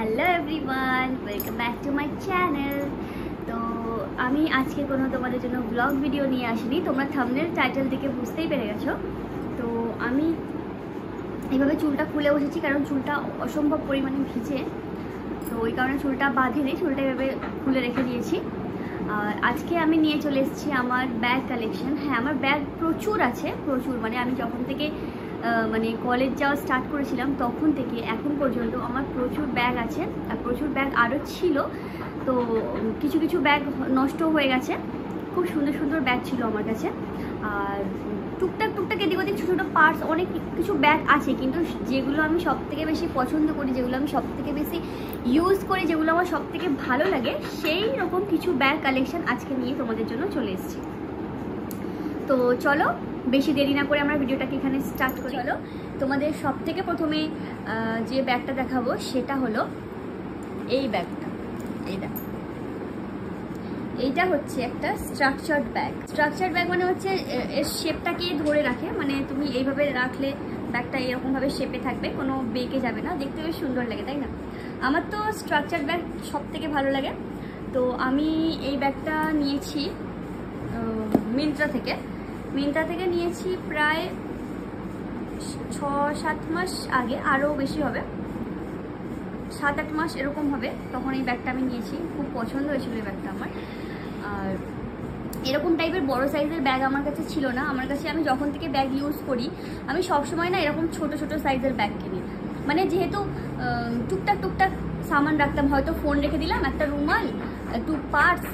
Hello everyone, welcome back to my channel. তো আমি আজকে কোনো তোমাদের জন্য ব্লগ ভিডিও নিয়ে আসিনি, তোমরা থাম্বনেল টাইটেল দেখে বুঝতেই পেরে গেছো। তো আমি এইভাবে চুলটা খুলে বসেছি কারণ চুলটা অসম্ভব পরিমাণে ভিজে, তো ওই কারণে চুলটা বাঁধেনি, চুলটা এভাবে খুলে রেখে দিয়েছি। আর আজকে আমি নিয়ে চলে এসেছি আমার ব্যাগ কালেকশন। হ্যাঁ, আমার ব্যাগ প্রচুর আছে, প্রচুর। মানে আমি যখন থেকে মানে কলেজ যাওয়া স্টার্ট করেছিলাম তখন থেকে এখন পর্যন্ত আমার প্রচুর ব্যাগ আছে, আর প্রচুর ব্যাগ আরও ছিল। তো কিছু কিছু ব্যাগ নষ্ট হয়ে গেছে, খুব সুন্দর সুন্দর ব্যাগ ছিল আমার কাছে। আর টুকটাক এদিক ওদিক ছোটো ছোটো পার্টস অনেক কিছু ব্যাগ আছে, কিন্তু যেগুলো আমি সবথেকে বেশি পছন্দ করি, যেগুলো আমি সবথেকে বেশি ইউজ করি, যেগুলো আমার সবথেকে ভালো লাগে, সেই রকম কিছু ব্যাগ কালেকশন আজকে নিয়ে তোমাদের জন্য চলে এসেছি। তো চলো বেশি দেরি না করে আমরা ভিডিওটাকে এখানে স্টার্ট করি। চলো তোমাদের সবথেকে প্রথমে যে ব্যাগটা দেখাবো সেটা হলো এই ব্যাগটা। এইটা হচ্ছে একটা স্ট্রাকচার্ড ব্যাগ। স্ট্রাকচার্ড ব্যাগ মানে হচ্ছে এর শেপটাকে ধরে রাখে, মানে তুমি এইভাবে রাখলে ব্যাগটা এরকমভাবে শেপে থাকবে, কোনো বেঁকে যাবে না, দেখতে বেশ সুন্দর লাগে, তাই না? আমার তো স্ট্রাকচার্ড ব্যাগ সব থেকে ভালো লাগে। তো আমি এই ব্যাগটা নিয়েছি মিন্ত্রা থেকে নিয়েছি প্রায় 6-7 মাস আগে, আরও বেশি হবে, 7-8 মাস এরকম হবে। তখন এই ব্যাগটা আমি নিয়েছি, খুব পছন্দ হয়েছিল এই ব্যাগটা আমার। আর এরকম টাইপের বড় সাইজের ব্যাগ আমার কাছে ছিল না। আমার কাছে আমি যখন থেকে ব্যাগ ইউজ করি আমি সবসময় না এরকম ছোট সাইজের ব্যাগ কিনি। মানে যেহেতু টুকটাক সামান রাখতাম, হয়তো ফোন রেখে দিলাম, একটা রুমাল, একটু পার্স,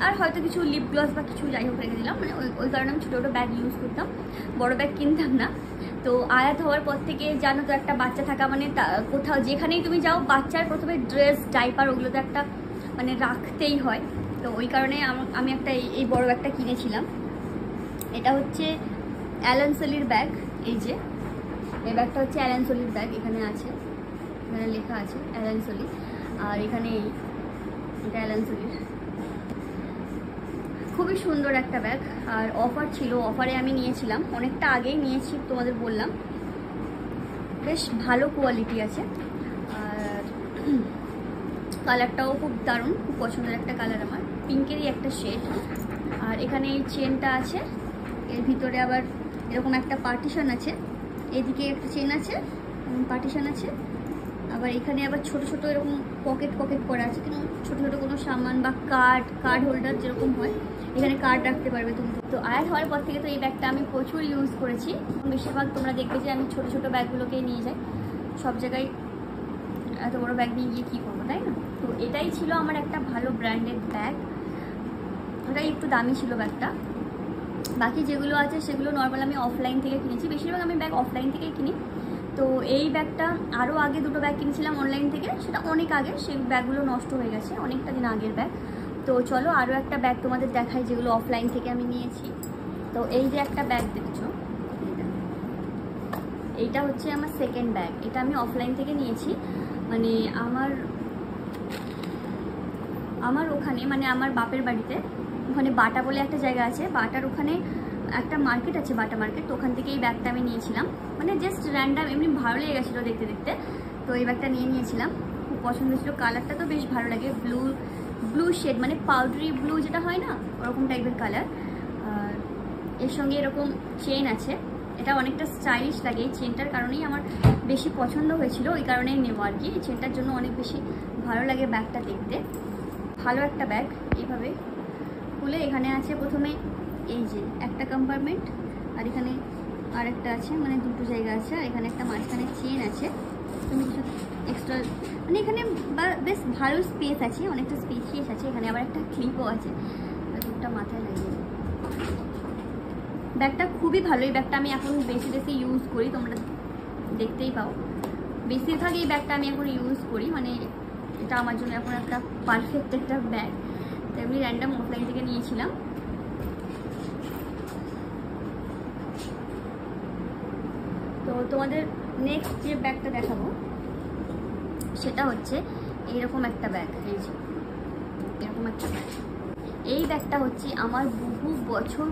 আর হয়তো কিছু লিপ গ্লস বা কিছু যাই হোক রেখে দিলাম, মানে ওই কারণে আমি ছোটো ব্যাগ ইউজ করতাম, বড় ব্যাগ কিনতাম না। তো আয়াত হওয়ার পর থেকে জানো তো, একটা বাচ্চা থাকা মানে কোথাও যেখানেই তুমি যাও বাচ্চার প্রথমে ড্রেস, ডাইপার, ওগুলো তো একটা মানে রাখতেই হয়। তো ওই কারণে আমি একটা এই বড় ব্যাগটা কিনেছিলাম। এটা হচ্ছে অ্যালান সোলির ব্যাগ। এই যে এই ব্যাগটা হচ্ছে অ্যালান সোলির ব্যাগ, এখানে আছে, এখানে লেখা আছে অ্যালান সোলি, আর এখানে এটা অ্যালান সোলির। খুবই সুন্দর একটা ব্যাগ, আর অফার ছিল, অফারে আমি নিয়েছিলাম, অনেকটা আগেই নিয়েছি, তোমাদের বললাম। বেশ ভালো কোয়ালিটি আছে, আর কালারটাও খুব দারুণ, খুব পছন্দের একটা কালার আমার, পিঙ্কেরই একটা শেড। আর এখানে এই চেনটা আছে, এর ভিতরে আবার এরকম একটা পার্টিশন আছে, এদিকে একটা চেন আছে, পার্টিশন আছে, আবার এখানে আবার ছোট এরকম পকেট করা আছে, কিন্তু ছোট কোনো সামান বা কার্ড হোল্ডার যেরকম হয়, এখানে কার্ড রাখতে পারবে তুমি। তো আয়াত হওয়ার পর থেকে তো এই ব্যাগটা আমি প্রচুর ইউজ করেছি। বেশিরভাগ তোমরা দেখবে যে আমি ছোট ব্যাগগুলোকেই নিয়ে যাই, সব জায়গায় এত বড় ব্যাগ নিয়ে গিয়ে কী করবো, তাই না? তো এটাই ছিল আমার একটা ভালো ব্র্যান্ডেড ব্যাগ, ওটাই একটু দামি ছিল ব্যাগটা। বাকি যেগুলো আছে সেগুলো নর্মাল আমি অফলাইন থেকে কিনেছি, বেশিরভাগ আমি ব্যাগ অফলাইন থেকেই কিনি। তো এই ব্যাগটা আরও আগে দুটো ব্যাগ কিনেছিলাম অনলাইন থেকে, সেটা অনেক আগে, সেই ব্যাগগুলো নষ্ট হয়ে গেছে, অনেকটা দিন আগের ব্যাগ। তো চলো আরও একটা ব্যাগ তোমাদের দেখাই যেগুলো অফলাইন থেকে আমি নিয়েছি। তো এই যে একটা ব্যাগ দেখছো, এইটা হচ্ছে আমার সেকেন্ড ব্যাগ। এটা আমি অফলাইন থেকে নিয়েছি, মানে আমার ওখানে, মানে আমার বাপের বাড়িতে ওখানে বাটা বলে একটা জায়গা আছে, বাটার ওখানে একটা মার্কেট আছে, বাটা মার্কেট। তো ওখান থেকে এই ব্যাগটা আমি নিয়েছিলাম, মানে জাস্ট র্যান্ডাম, এমনি ভালো লেগে গেছিলো দেখতে। তো এই ব্যাগটা নিয়েছিলাম, খুব পছন্দ ছিল, কালারটা তো বেশ ভালো লাগে, ব্লু শেড, মানে পাউডারি ব্লু যেটা হয় না, ওরকম টাইপের কালার। আর এর সঙ্গে এরকম চেন আছে, এটা অনেকটা স্টাইলিশ লাগে, এই চেনটার কারণেই আমার বেশি পছন্দ হয়েছিল, ওই কারণেই নেবো আর কি। এই চেনটার জন্য অনেক বেশি ভালো লাগে ব্যাগটা দেখতে, ভালো একটা ব্যাগ। এইভাবে খুলে এখানে আছে প্রথমে এই যে একটা কম্পার্টমেন্ট, আর এখানে আরেকটা আছে, মানে দুটো জায়গা আছে, আর এখানে একটা মাঝখানে চেন আছে, তুমি কিছু এক্সট্রা, মানে এখানে বেশ ভালো স্পেস আছে, অনেকটা স্পেসিয়াস আছে। এখানে আবার একটা ক্লিপও আছে, দুটা মাথায় লাগিয়ে। ব্যাগটা খুবই ভালো, এই ব্যাগটা আমি এখন বেশি ইউজ করি, তোমরা দেখতেই পাও, বেশিরভাগ এই ব্যাগটা আমি এখন ইউজ করি, মানে এটা আমার জন্য এখন একটা পারফেক্ট একটা ব্যাগ। তো এমনি র্যান্ডাম অফলাইন থেকে নিয়েছিলাম। তো তোমাদের নেক্সট যে ব্যাগটা দেখাবো সেটা হচ্ছে এইরকম একটা ব্যাগ। এই যে এরকম একটা ব্যাগ, এই ব্যাগটা হচ্ছে আমার বহু বছর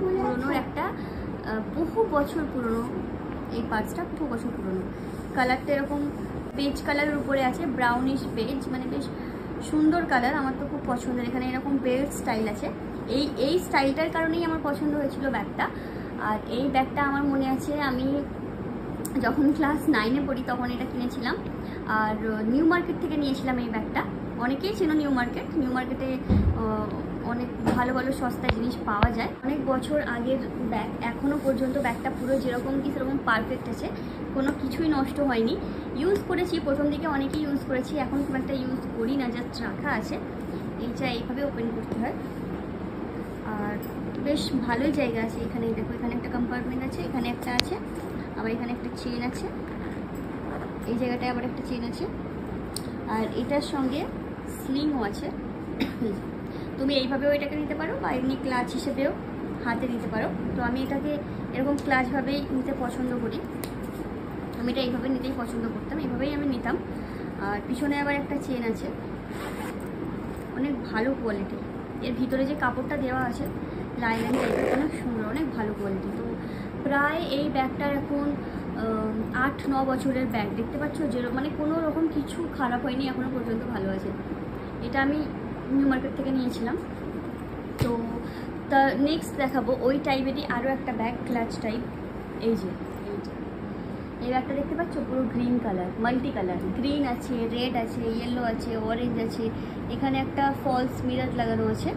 পুরনো, এই পার্টসটা বহু বছর পুরনো। কালারটা এরকম বেজ কালারের উপরে আছে, ব্রাউনিশ বেজ, মানে বেশ সুন্দর কালার, আমার তো খুব পছন্দের। এখানে এরকম বেল্ট স্টাইল আছে, এই স্টাইলটার কারণেই আমার পছন্দ হয়েছিল ব্যাগটা। আর এই ব্যাগটা আমার মনে আছে আমি যখন ক্লাস 9-এ পড়ি তখন এটা কিনেছিলাম, আর নিউ মার্কেট থেকে নিয়েছিলাম এই ব্যাগটা। অনেকেই ছিল নিউ মার্কেটে অনেক ভালো ভালো সস্তা জিনিস পাওয়া যায়। অনেক বছর আগের ব্যাগ, এখনও পর্যন্ত ব্যাগটা পুরো যেরকম কি সেরকম পারফেক্ট আছে, কোনো কিছুই নষ্ট হয়নি। ইউজ করেছি প্রথম দিকে, অনেকেই ইউজ করেছি, এখন খুব একটা ইউজ করি না, জাস্ট রাখা আছে। এইটা এইভাবে ওপেন করতে হয়, আর বেশ ভালোই জায়গা আছে এখানে। দেখো এখানে একটা কম্পার্টমেন্ট আছে, এখানে একটা আছে, আবার এখানে একটা চেন আছে, এই জায়গাটায় আবার একটা চেন আছে, আর এটার সঙ্গে স্লিংও আছে। তুমি এইভাবেও এটাকে নিতে পারো, বা এমনি ক্লাচ হিসেবেও হাতে নিতে পারো। তো আমি এটাকে এরকম ক্লাচভাবেই নিতে পছন্দ করি, আমি এটা এইভাবে নিতেই পছন্দ করতাম, এইভাবেই আমি নিতাম। আর পিছনে আবার একটা চেন আছে, অনেক ভালো কোয়ালিটি। এর ভিতরে যে কাপড়টা দেওয়া আছে লাইলন টাইপের, অনেক সুন্দর, অনেক ভালো কোয়ালিটি। তো প্রায় এই ব্যাগটার এখন 8-9 বছরের ব্যাগ, দেখতে পাচ্ছ যে মানে কোনো রকম কিছু খারাপ হয়নি, এখনও পর্যন্ত ভালো আছে। এটা আমি নিউ মার্কেট থেকে নিয়েছিলাম। তো তা নেক্সট দেখাবো ওই টাইপেরই আরও একটা ব্যাগ, ক্লাচ টাইপ। এই যে এই ব্যাগটা দেখতে পাচ্ছ, পুরো green colour, multi colour, green আছে, রেড আছে, ইয়েলো আছে, অরেঞ্জ আছে, এখানে একটা ফলস মিরর লাগানো আছে।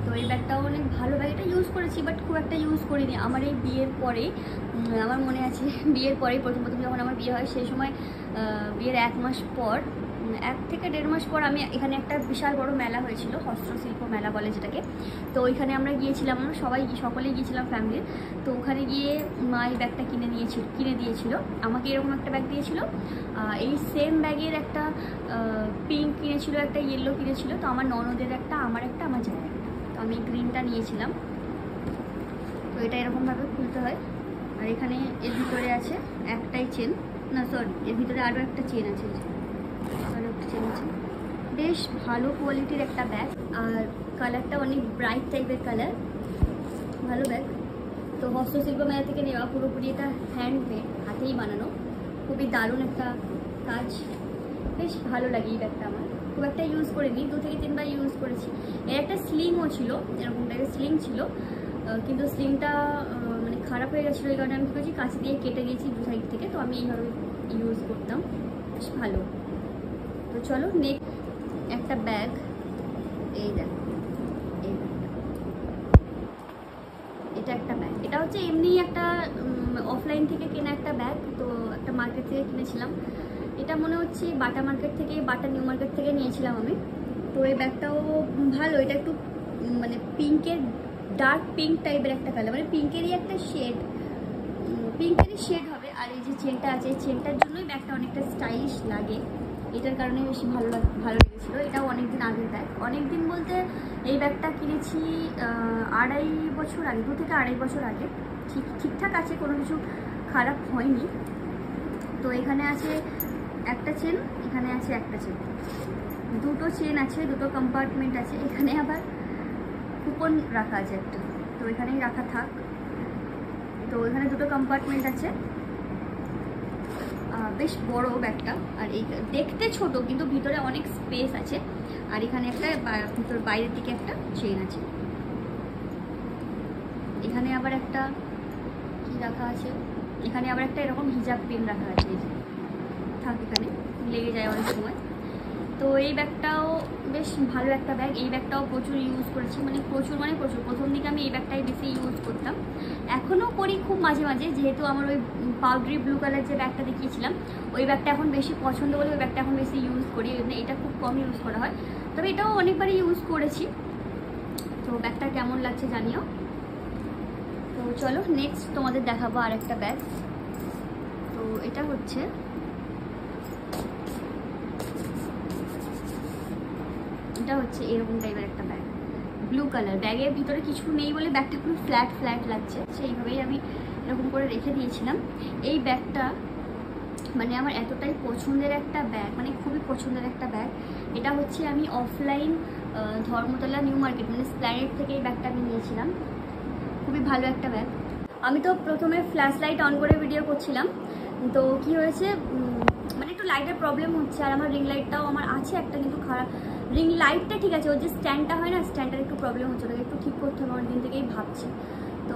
তো এই ব্যাগটাও অনেক ভালো ব্যাগ, এটা ইউজ করেছি বাট খুব একটা ইউজ করিনি। আমার এই বিয়ের পরে, আমার মনে আছে বিয়ের পরেই প্রথম যখন আমার বিয়ে হয়, সেই সময় বিয়ের 1 মাস পর, 1 থেকে 1.5 মাস পর আমি এখানে একটা বিশাল বড় মেলা হয়েছিল, হস্তশিল্প মেলা বলে যেটাকে। তো ওইখানে আমরা গিয়েছিলাম, আমরা সকলেই গিয়েছিলাম ফ্যামিলির। তো ওখানে গিয়ে মা এই ব্যাগটা কিনে দিয়েছিল আমাকে, এরকম একটা ব্যাগ দিয়েছিল। এই সেম ব্যাগের একটা পিঙ্ক কিনেছিল, একটা ইয়েলো কিনেছিল। তো আমার ননদের একটা, আমার একটা, আমার জায়ের একটা। তো আমি গ্রিনটা নিয়েছিলাম। তো এটা এরকমভাবে খুলতে হয়, আর এখানে এর ভিতরে আছে একটাই চেন, না সরি, এর ভিতরে আরও একটা চেন আছে, আরও একটা চেন আছে। বেশ ভালো কোয়ালিটির একটা ব্যাগ, আর কালারটা অনেক ব্রাইট টাইপের কালার, ভালো ব্যাগ। তো হস্তশিল্প মেলা থেকে নেওয়া, পুরোপুরি এটা হ্যান্ডমেড, হাতেই বানানো, খুবই দারুণ একটা কাজ। বেশ ভালো লাগে এই ব্যাগটা আমার, খুব একটা ইউজ করিনি, 2 থেকে 3 বার ইউজ করেছি। এর একটা স্লিংও ছিল, এরকম টাইপের স্লিং ছিল, কিন্তু স্লিংটা মানে খারাপ হয়ে গেছিলো, এই কারণে আমি কী করেছি, কাঁচি দিয়ে কেটে দিয়েছি 2 সাইড থেকে। তো আমি এইভাবে ইউজ করতাম, বেশ ভালো। তো চলো নেক্সট একটা ব্যাগ, এই দেখো এই ব্যাগটা, এটা একটা ব্যাগ। এটা হচ্ছে এমনি একটা অফলাইন থেকে কেনা একটা ব্যাগ, তো একটা মার্কেট থেকে কিনেছিলাম। এটা মনে হচ্ছে বাটা মার্কেট থেকে, বাটা নিউ মার্কেট থেকে নিয়েছিলাম আমি। তো এই ব্যাগটাও ভালো, এটা একটু মানে পিঙ্কের, ডার্ক পিঙ্ক টাইপের একটা কালার, মানে পিঙ্কেরই একটা শেড, পিঙ্কেরই শেড হবে। আর এই যে চেনটা আছে, এই চেনটার জন্যই ব্যাগটা অনেকটা স্টাইলিশ লাগে, এটার কারণে বেশি ভালো লেগেছিলো। এটাও অনেকদিন আগের ব্যাগ, অনেকদিন বলতে এই ব্যাগটা কিনেছি 2.5 বছর আগে, 2 থেকে 2.5 বছর আগে। ঠিকঠাক আছে, কোনো কিছু খারাপ হয়নি। তো এখানে আছে একটা চেন, এখানে আছে একটা চেন, 2টো চেন আছে, 2টো কম্পার্টমেন্ট আছে। এখানে আবার কুপন রাখা আছে একটা, তো এখানেই রাখা থাক। তো এখানে 2টো কম্পার্টমেন্ট আছে, বেশ বড় ব্যাগটা। আর এই দেখতে ছোট, কিন্তু ভিতরে অনেক স্পেস আছে। আর এখানে একটা ভিতর বাইরের দিকে একটা চেন আছে। এখানে আবার একটা কি রাখা আছে, এখানে আবার একটা এরকম হিজাব পেন রাখা আছে, এই যে থাক, এখানে লেগে যায় অনেক সময়। তো এই ব্যাগটাও বেশ ভালো একটা ব্যাগ, এই ব্যাগটাও প্রচুর ইউজ করেছি, মানে প্রচুর। প্রথম দিকে আমি এই ব্যাগটাই বেশি ইউজ করতাম, এখনও করি খুব মাঝে মাঝে। যেহেতু আমার ওই পাউডারি ব্লু কালার যে ব্যাগটা দেখিয়েছিলাম, ওই ব্যাগটা এখন বেশি পছন্দ বলে ওই ব্যাগটা এখন বেশি ইউজ করি, এটা খুব কম ইউজ করা হয়। তবে এটাও অনেকবারই ইউজ করেছি। তো ব্যাগটা কেমন লাগছে জানিও। তো চলো নেক্সট তোমাদের দেখাবো আর একটা ব্যাগ। তো এটা হচ্ছে এরকম টাইপের একটা ব্যাগ, ব্লু কালার। ব্যাগের ভিতরে কিছু নেই বলে ব্যাগটা পুরো ফ্ল্যাট লাগছে, সেইভাবেই আমি এরকম করে রেখে দিয়েছিলাম। এই ব্যাগটা মানে আমার এতটাই পছন্দের একটা ব্যাগ, মানে খুবই পছন্দের একটা ব্যাগ। এটা হচ্ছে আমি অফলাইন ধর্মতলা নিউ মার্কেট, মানে স্প্ল্যানেড থেকে এই ব্যাগটা আমি নিয়েছিলাম। খুবই ভালো একটা ব্যাগ। আমি তো প্রথমে ফ্ল্যাশ লাইট অন করে ভিডিও করছিলাম, তো কি হয়েছে, মানে একটু লাইটের প্রবলেম হচ্ছে, আর আমার রিং লাইটটাও আমার আছে একটা, কিন্তু খারাপ। রিং লাইটটা ঠিক আছে, ওর যে স্ট্যান্ডটা হয় না, স্ট্যান্ডটার একটু প্রবলেম হচ্ছে, ওটাকে একটু ঠিক করতে হবে, অনেকদিন থেকেই ভাবছি। তো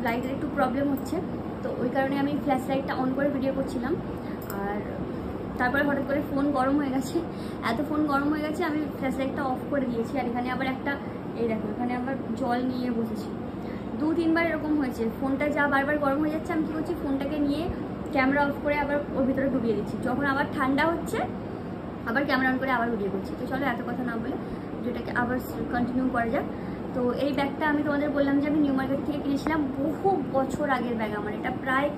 লাইটের একটু প্রবলেম হচ্ছে, তো ওই কারণে আমি ফ্ল্যাশ লাইটটা অন করে ভিডিও করছিলাম। আর তারপরে হঠাৎ করে ফোন গরম হয়ে গেছে, এত ফোন গরম হয়ে গেছে আমি ফ্ল্যাশ লাইটটা অফ করে দিয়েছি। আর এখানে আবার একটা, এই দেখো এখানে আবার জল নিয়ে বসেছি, 2-3 বার এরকম হয়েছে। ফোনটা যা বারবার গরম হয়ে যাচ্ছে, আমি কী করছি, ফোনটাকে নিয়ে ক্যামেরা অফ করে আবার ওর ভিতরে ডুবিয়ে দিচ্ছি। যখন আবার ঠান্ডা হচ্ছে আবার ক্যামেরা অন করে আবার ভিডিও করছি। তো চলো এত কথা না বলে যেটাকে আবার কন্টিনিউ করা যাক। তো এই ব্যাগটা আমি তোমাদের বললাম যে আমি নিউ মার্কেট থেকে কিনেছিলাম, বহু বছর আগের ব্যাগ আমার, এটা প্রায়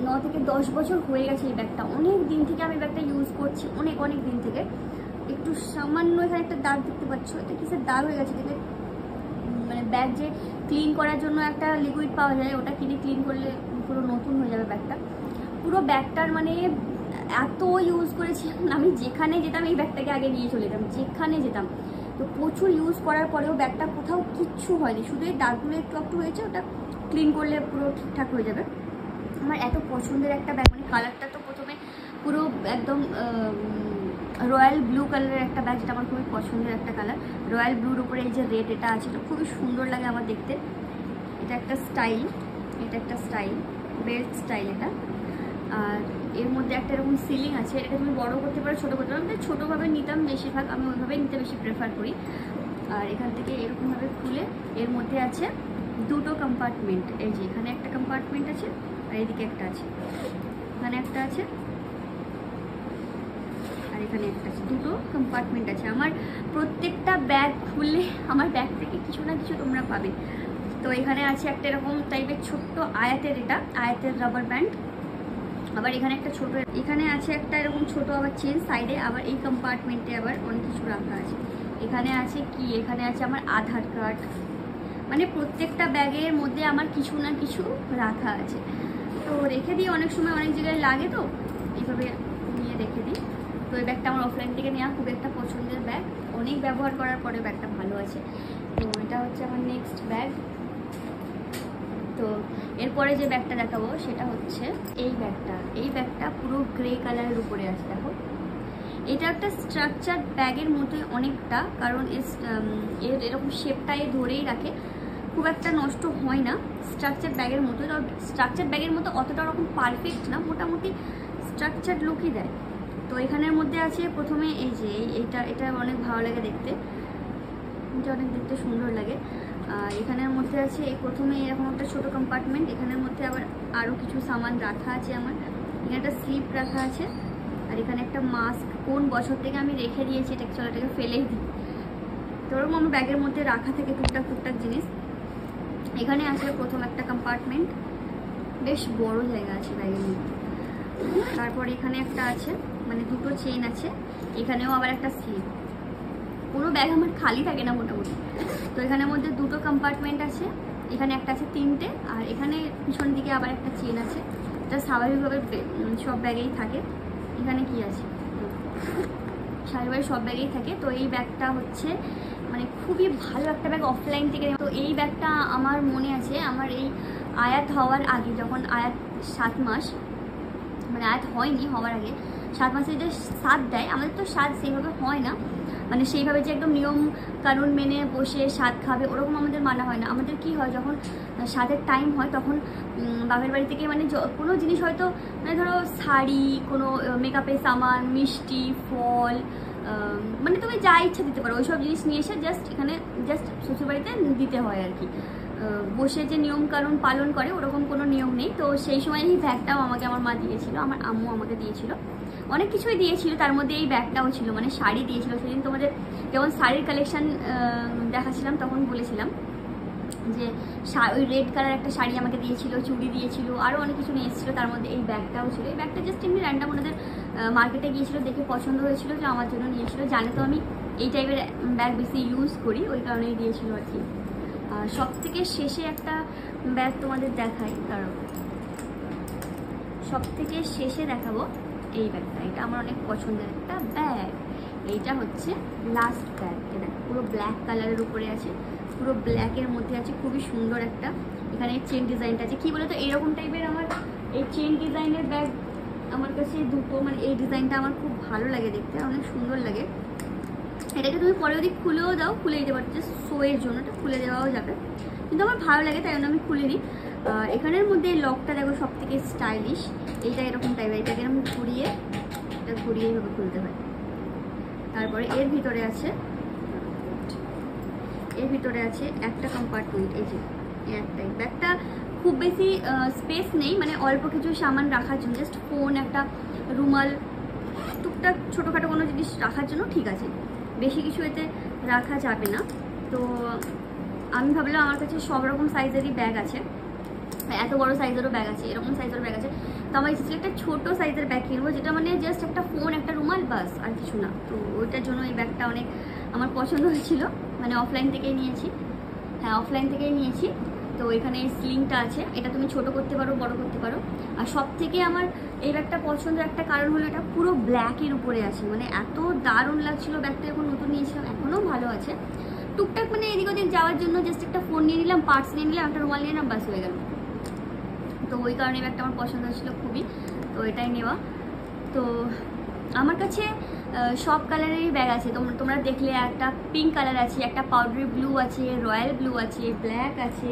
9 থেকে 10 বছর হয়ে গেছে এই ব্যাগটা। অনেক দিন থেকে আমি ব্যাগটা ইউজ করছি, অনেক দিন থেকে। একটু সামান্য এখানে একটা দাগ দেখতে পাচ্ছ, এটা কিসের দাগ হয়ে গেছে, কিন্তু মানে ব্যাগ যে ক্লিন করার জন্য একটা লিকুইড পাওয়া যায়, ওটা কিনে ক্লিন করলে পুরো নতুন হয়ে যাবে ব্যাগটা। পুরো ব্যাগটার মানে এত ইউজ করেছি আমি, যেখানে যেতাম এই ব্যাগটাকে আগে নিয়ে চলে যেতাম, যেখানে যেতাম। তো প্রচুর ইউজ করার পরেও ব্যাগটা কোথাও কিচ্ছু হয়নি, শুধু এই দাগগুলো একটু হয়েছে, ওটা ক্লিন করলে পুরো ঠিকঠাক হয়ে যাবে। আমার এত পছন্দের একটা ব্যাগ, মানে কালারটা তো প্রথমে পুরো একদম রয়্যাল ব্লু কালারের একটা ব্যাগ, যেটা আমার খুবই পছন্দের একটা কালার। রয়্যাল ব্লুর উপরে এই যে রেড এটা আছে, এটা খুবই সুন্দর লাগে আমার দেখতে। এটা একটা স্টাইল, বেল্ট স্টাইল এটা। আর এর মধ্যে একটা এরকম সিলিং আছে, এটাকে তুমি বড় করতে পারো, ছোটো করতে পারো। আমি ছোটোভাবে নিতাম বেশিরভাগ, আমি ওইভাবেই নিতে বেশি প্রেফার করি। আর এখান থেকে এরকমভাবে খুলে এর মধ্যে আছে 2টো কম্পার্টমেন্ট। এই যে এখানে একটা কম্পার্টমেন্ট আছে, আর এদিকে একটা আছে, এখানে একটা আছে, আর এখানে একটা আছে, 2টো কম্পার্টমেন্ট আছে। আমার প্রত্যেকটা ব্যাগ খুললে আমার ব্যাগ থেকে কিছু না কিছু তোমরা পাবে। তো এখানে আছে একটা এরকম টাইপের ছোট্ট আয়াতের রাবার ব্যান্ড। আবার এখানে একটা ছোট, এখানে আছে একটা এরকম ছোট আবার চেন সাইডে। আবার এই কম্পার্টমেন্টে আবার অনেক কিছু রাখা আছে। এখানে আছে কি, এখানে আছে আমার আধার কার্ড। মানে প্রত্যেকটা ব্যাগের মধ্যে আমার কিছু না কিছু রাখা আছে। তো রেখে দিই, অনেক সময় অনেক জায়গায় লাগে, তো এইভাবে নিয়ে রেখে দিই। তো এই ব্যাগটা আমার অফলাইন থেকে নেওয়া, খুব একটা পছন্দের ব্যাগ, অনেক ব্যবহার করার পরে ব্যাগটা ভালো আছে। তো এটা হচ্ছে আমার নেক্সট ব্যাগ। তো এরপরে যে ব্যাগটা দেখাবো সেটা হচ্ছে এই ব্যাগটা পুরো গ্রে কালারের উপরে আছে, দেখো। এটা একটা স্ট্রাকচার ব্যাগের মতোই অনেকটা, কারণ এর এরকম শেপটাই ধরেই রাখে, খুব একটা নষ্ট হয় না। স্ট্রাকচার ব্যাগের মতো, স্ট্রাকচার ব্যাগের মতো অতটা রকম পারফেক্ট না, মোটামুটি স্ট্রাকচার লুকই দেয়। তো এখানের মধ্যে আছে প্রথমে এই যে এটা অনেক ভালো লাগে দেখতে, এটা অনেক দেখতে সুন্দর লাগে। আর এখানের মধ্যে আছে এই প্রথমে এরকম একটা ছোটো কম্পার্টমেন্ট, এখানের মধ্যে আবার আরও কিছু সামান রাখা আছে আমার। এখানে একটা স্লিপ রাখা আছে, আর এখানে একটা মাস্ক, কোন বছর থেকে আমি রেখে দিয়েছি, এটাকে ফেলেই দিই। তো ওরকম আমার ব্যাগের মধ্যে রাখা থাকে টুকটাক জিনিস। এখানে আছে প্রথম একটা কম্পার্টমেন্ট, বেশ বড় জায়গা আছে ব্যাগের মধ্যে। তারপর এখানে একটা আছে, মানে 2টো চেন আছে, এখানেও আবার একটা স্লিপ। পুরো ব্যাগ আমার খালি থাকে না মোটামুটি। তো এখানের মধ্যে 2টো কম্পার্টমেন্ট আছে, এখানে একটা আছে 3টে, আর এখানে পিছন দিকে আবার একটা চেন আছে। এটা স্বাভাবিকভাবে সব ব্যাগেই থাকে। এখানে কি আছে, স্বাভাবিকভাবে সব ব্যাগেই থাকে। তো এই ব্যাগটা হচ্ছে মানে খুবই ভালো একটা ব্যাগ, অফলাইন থেকে। তো এই ব্যাগটা আমার মনে আছে, আমার এই আয়াত হওয়ার আগে, যখন আয়াত 7 মাস, মানে আয়াত হয়নি, হওয়ার আগে 7 মাসে যে সাত দেয়, আমাদের তো সাত সেইভাবে হয় না, মানে সেইভাবে যে একদম নিয়ম কানুন মেনে বসে স্বাদ খাবে ওরকম আমাদের মানা হয় না। আমাদের কি হয়, যখন স্বাদের টাইম হয় তখন বাপের বাড়ি থেকে মানে কোনো জিনিস হয়তো, মানে ধরো শাড়ি, কোনো মেকআপের সামান, মিষ্টি, ফল, মানে তুমি যা ইচ্ছা দিতে পারো, ওইসব জিনিস নিয়ে এসে এখানে শ্বশুরবাড়িতে দিতে হয় আর কি। বসে যে নিয়ম কানুন পালন করে ওরকম কোনো নিয়ম নেই। তো সেই সময় এই ব্যাগটাও আমাকে আমার মা দিয়েছিল, আমার আম্মু আমাকে দিয়েছিল, অনেক কিছুই দিয়েছিল, তার মধ্যে এই ব্যাগটাও ছিল। মানে শাড়ি দিয়েছিল, সেদিন তোমাদের যেমন শাড়ির কালেকশান দেখাচ্ছিলাম তখন বলেছিলাম যে ওই রেড কালার একটা শাড়ি আমাকে দিয়েছিল, চুড়ি দিয়েছিল, আরও অনেক কিছু নিয়ে এসেছিলো, তার মধ্যে এই ব্যাগটাও ছিল। এই ব্যাগটা জাস্ট এমনি র্যান্ডাম ওনাদের মার্কেটে গিয়েছিলো, দেখে পছন্দ হয়েছিল, যে আমার জন্য নিয়েছিল। জানে তো আমি এই টাইপের ব্যাগ বেশি ইউজ করি, ওই কারণেই দিয়েছিল আর কি। সব থেকে শেষে একটা ব্যাগ তোমাদের দেখাই, কারণ সব থেকে শেষে দেখাবো এই ব্যাগটা। এটা আমার অনেক পছন্দের একটা ব্যাগ। এইটা হচ্ছে লাস্ট ব্যাগ, এটা পুরো ব্ল্যাক কালারের উপরে আছে, পুরো ব্ল্যাকের মধ্যে আছে, খুবই সুন্দর একটা। এখানে চেন ডিজাইনটা আছে, কি বলতো এইরকম টাইপের আমার এই চেন ডিজাইনের ব্যাগ আমার কাছে দুটো, মানে এই ডিজাইনটা আমার খুব ভালো লাগে দেখতে, অনেক সুন্দর লাগে। এটাকে তুমি পরে যদি খুলেও দাও, খুলে দিতে পারো, জাস্ট শোয়ের জন্য এটা খুলে দেওয়াও যাবে, কিন্তু আমার ভালো লাগে তাই জন্য আমি খুলে দিই। আর এখানের মধ্যে লকটা দেখো সব থেকে স্টাইলিশ, এইটা এরকম টাইপের, এটাকে এরকম ঘুরিয়ে, এটা ঘুরিয়ে এইভাবে খুলতে হয়। তারপরে এর ভিতরে আছে একটা কম্পার্টমেন্ট, এই যে একটাই। ব্যাগটা খুব বেশি স্পেস নেই, মানে অল্প কিছু সামান রাখার জন্য, জাস্ট ফোন, একটা রুমাল, টুকটাক ছোটোখাটো কোনো জিনিস রাখার জন্য ঠিক আছে, বেশি কিছু এতে রাখা যাবে না। তো আমি ভাবলাম আমার কাছে সব রকম সাইজেরই ব্যাগ আছে, এত বড় সাইজেরও ব্যাগ আছে, এরকম সাইজেরও ব্যাগ আছে, তো আমার ইচ্ছে একটা ছোটো সাইজের ব্যাগ কিনবো, যেটা মানে জাস্ট একটা ফোন, একটা রুমাল, বাস, আর কিছু না। তো ওইটার জন্য এই ব্যাগটা অনেক আমার পছন্দ হয়েছিল, মানে অফলাইন থেকেই নিয়েছি, হ্যাঁ অফলাইন থেকেই নিয়েছি। তো এখানে স্লিংটা আছে, এটা তুমি ছোট করতে পারো, বড় করতে পারো। আর সব থেকে আমার এই ব্যাগটা পছন্দের একটা কারণ হলো এটা পুরো ব্ল্যাকের উপরে আছে, মানে এত দারুণ লাগছিল ব্যাগটা যখন নতুন নিয়েছিলাম, এখনও ভালো আছে। টুকটাক মানে এদিক ওদিক যাওয়ার জন্য জাস্ট একটা ফোন নিয়ে নিলাম, পার্স নিয়ে নিলাম, একটা রুমাল নিয়ে নিলাম, বাস হয়ে গেল। তো ওই কারণে ব্যাগটা আমার পছন্দ হচ্ছিলো খুবই, তো এটাই নেওয়া। তো আমার কাছে সব কালারেরই ব্যাগ আছে, তোমরা দেখলে একটা পিঙ্ক কালার আছে, একটা পাউডারি ব্লু আছে, রয়্যাল ব্লু আছে, ব্ল্যাক আছে,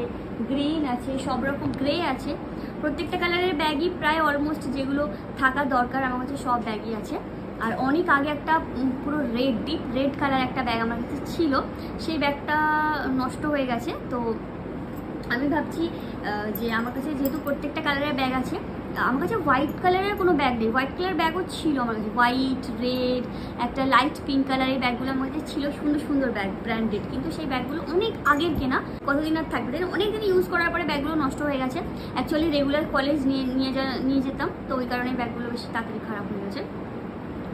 গ্রিন আছে, সব রকম গ্রে আছে। প্রত্যেকটা কালারের ব্যাগই প্রায় অলমোস্ট যেগুলো থাকা দরকার আমার কাছে সব ব্যাগই আছে। আর অনেক আগে একটা পুরো ডিপ রেড কালার একটা ব্যাগ আমার কাছে ছিল, সেই ব্যাগটা নষ্ট হয়ে গেছে। তো আমি ভাবছি যে আমার কাছে যেহেতু প্রত্যেকটা কালারের ব্যাগ আছে, আমার কাছে হোয়াইট কালারের কোনো ব্যাগ নেই, হোয়াইট কালার ব্যাগও ছিল আমার কাছে, হোয়াইট, রেড, একটা লাইট পিঙ্ক কালারের ব্যাগগুলো আমার কাছে ছিল, সুন্দর সুন্দর ব্যাগ, ব্র্যান্ডেড, কিন্তু সেই ব্যাগগুলো অনেক আগের কেনা, কতদিন আর থাকবে, অনেক দিন ইউজ করার পরে ব্যাগগুলো নষ্ট হয়ে গেছে। অ্যাকচুয়ালি রেগুলার কলেজ নিয়ে যেতাম, তো ওই কারণে ব্যাগগুলো বেশি তাড়াতাড়ি খারাপ হয়ে গেছে।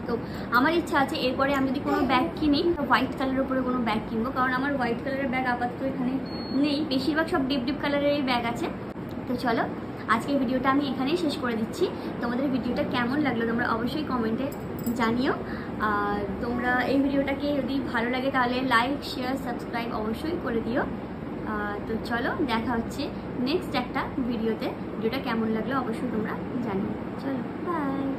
তো আমার ইচ্ছা আছে এরপরে আমি যদি কোনো ব্যাগ কিনি, হোয়াইট কালারের উপরে কোনো ব্যাগ কিনবো, কারণ আমার হোয়াইট কালারের ব্যাগ আপাতত এখানে নেই, বেশিরভাগ সব ডিপ কালারেরই ব্যাগ আছে। তো চলো আজকের ভিডিওটা আমি এখানেই শেষ করে দিচ্ছি। তোমাদের ভিডিওটা কেমন লাগলো তোমরা অবশ্যই কমেন্টে জানিও। আর তোমরা এই ভিডিওটাকে যদি ভালো লাগে তাহলে লাইক, শেয়ার, সাবস্ক্রাইব অবশ্যই করে দিও। তো চলো দেখা হচ্ছে নেক্সট একটা ভিডিওতে, ভিডিওটা কেমন লাগলো অবশ্যই তোমরা জানিও। চলো বাই।